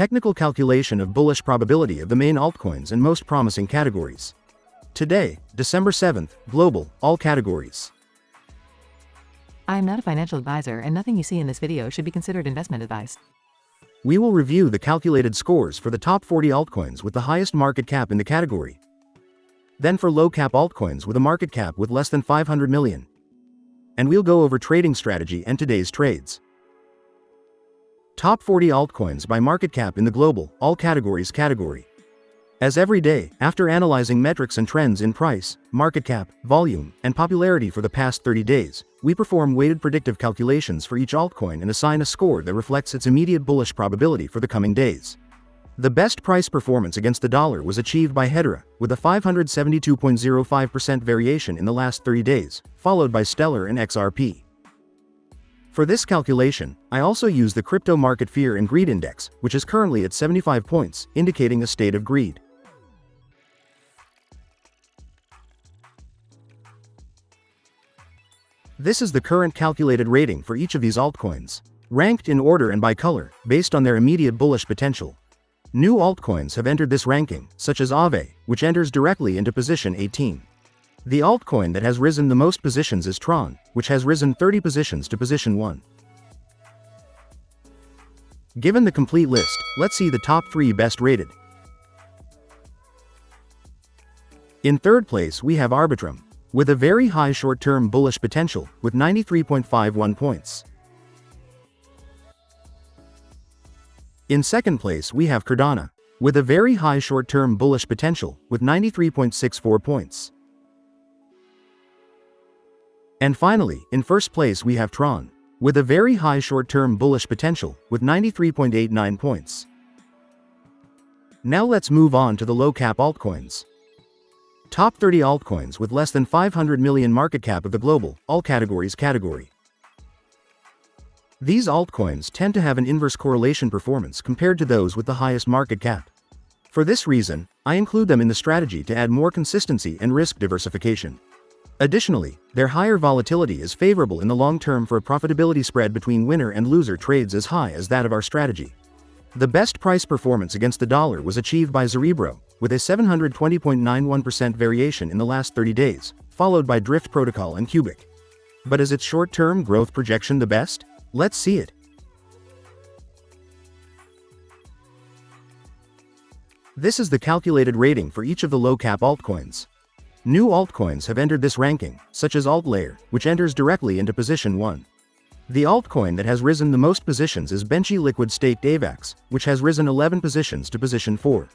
technical calculation of bullish probability of the main altcoins and most promising categories. Today, December 7th, global, all categories. I am not a financial advisor and nothing you see in this video should be considered investment advice. We will review the calculated scores for the top 40 altcoins with the highest market cap in the category. Then for low cap altcoins with a market cap with less than 500 million. And we'll go over trading strategy and today's trades. Top 40 altcoins by market cap in the global, all categories category. As every day, after analyzing metrics and trends in price, market cap, volume, and popularity for the past 30 days, we perform weighted predictive calculations for each altcoin and assign a score that reflects its immediate bullish probability for the coming days. The best price performance against the dollar was achieved by Hedera, with a 572.05% variation in the last 30 days, followed by Stellar and XRP. For this calculation, I also use the Crypto Market Fear and Greed Index, which is currently at 75 points, indicating a state of greed. This is the current calculated rating for each of these altcoins, ranked in order and by color, based on their immediate bullish potential. New altcoins have entered this ranking, such as Aevo, which enters directly into position 18. The altcoin that has risen the most positions is TRON, which has risen 30 positions to position 1. Given the complete list, let's see the top 3 best rated. In third place we have Arbitrum, with a very high short-term bullish potential, with 93.51 points. In second place we have Cardano, with a very high short-term bullish potential, with 93.64 points. And finally, in first place we have TRON, with a very high short-term bullish potential, with 93.89 points. Now let's move on to the low-cap altcoins. Top 30 altcoins with less than 500 million market cap of the global, all categories category. These altcoins tend to have an inverse correlation performance compared to those with the highest market cap. For this reason, I include them in the strategy to add more consistency and risk diversification. Additionally, their higher volatility is favorable in the long term for a profitability spread between winner and loser trades as high as that of our strategy. The best price performance against the dollar was achieved by Cerebro, with a 720.91% variation in the last 30 days, followed by Drift Protocol and Cubic. But is its short-term growth projection the best? Let's see it. This is the calculated rating for each of the low-cap altcoins. New altcoins have entered this ranking, such as AltLayer, which enters directly into position 1. The altcoin that has risen the most positions is Benchy Liquid Staked ETHx, which has risen 11 positions to position 4.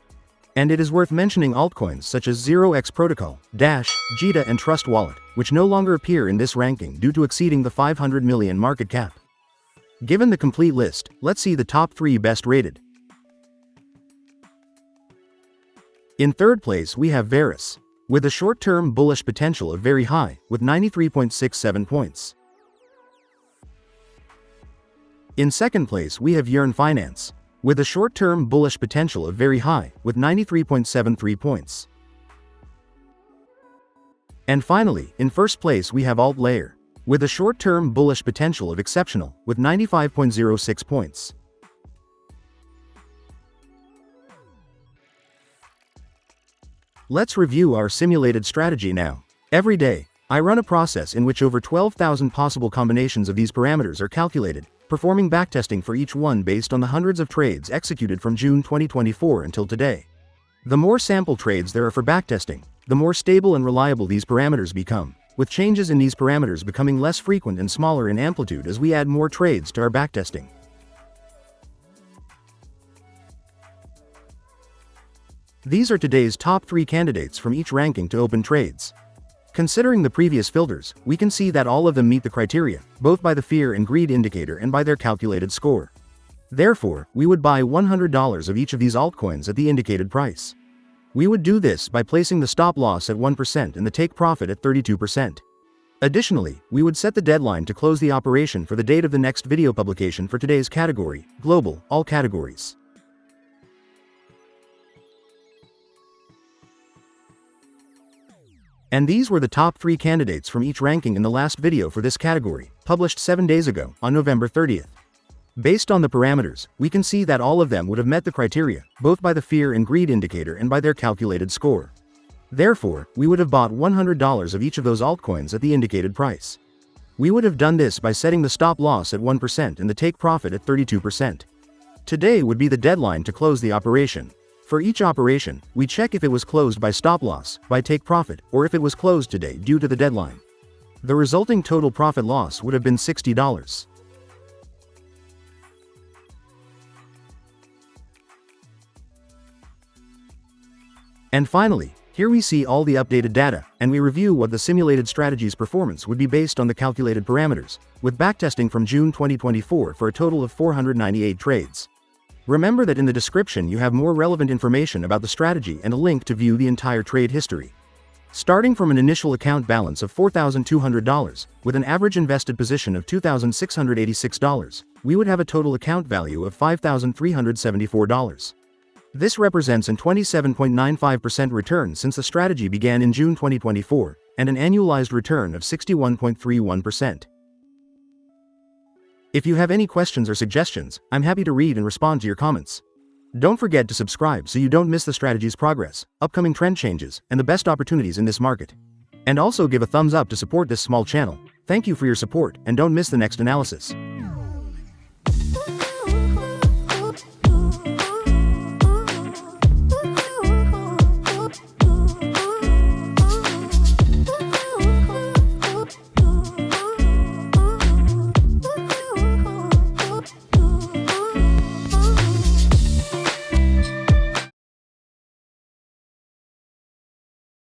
And it is worth mentioning altcoins such as 0x Protocol, Dash, ZETA and Trust Wallet, which no longer appear in this ranking due to exceeding the 500 million market cap. Given the complete list, let's see the top 3 best rated. In third place we have Verus, with a short-term bullish potential of very high, with 93.67 points. In second place we have yearn.finance, with a short-term bullish potential of very high, with 93.73 points. And finally, in first place we have AltLayer, with a short-term bullish potential of exceptional, with 95.06 points. Let's review our simulated strategy now. Every day, I run a process in which over 12,000 possible combinations of these parameters are calculated, performing backtesting for each one based on the hundreds of trades executed from June 2024 until today. The more sample trades there are for backtesting, the more stable and reliable these parameters become, with changes in these parameters becoming less frequent and smaller in amplitude as we add more trades to our backtesting. These are today's top 3 candidates from each ranking to open trades. Considering the previous filters, we can see that all of them meet the criteria, both by the fear and greed indicator and by their calculated score. Therefore, we would buy $100 of each of these altcoins at the indicated price. We would do this by placing the stop loss at 1% and the take profit at 32%. Additionally, we would set the deadline to close the operation for the date of the next video publication for today's category, global, all categories. And these were the top 3 candidates from each ranking in the last video for this category, published 7 days ago, on November 30th. Based on the parameters, we can see that all of them would have met the criteria, both by the fear and greed indicator and by their calculated score. Therefore, we would have bought $100 of each of those altcoins at the indicated price. We would have done this by setting the stop loss at 1% and the take profit at 32%. Today would be the deadline to close the operation. For each operation, we check if it was closed by stop loss, by take profit, or if it was closed today due to the deadline. The resulting total profit loss would have been $60. And finally, here we see all the updated data, and we review what the simulated strategy's performance would be based on the calculated parameters, with backtesting from June 2024 for a total of 498 trades. Remember that in the description you have more relevant information about the strategy and a link to view the entire trade history. Starting from an initial account balance of $4,200, with an average invested position of $2,686, we would have a total account value of $5,374. This represents an 27.95% return since the strategy began in June 2024, and an annualized return of 61.31%. If you have any questions or suggestions, I'm happy to read and respond to your comments. Don't forget to subscribe so you don't miss the strategy's progress, upcoming trend changes, and the best opportunities in this market. And also give a thumbs up to support this small channel. Thank you for your support, and don't miss the next analysis.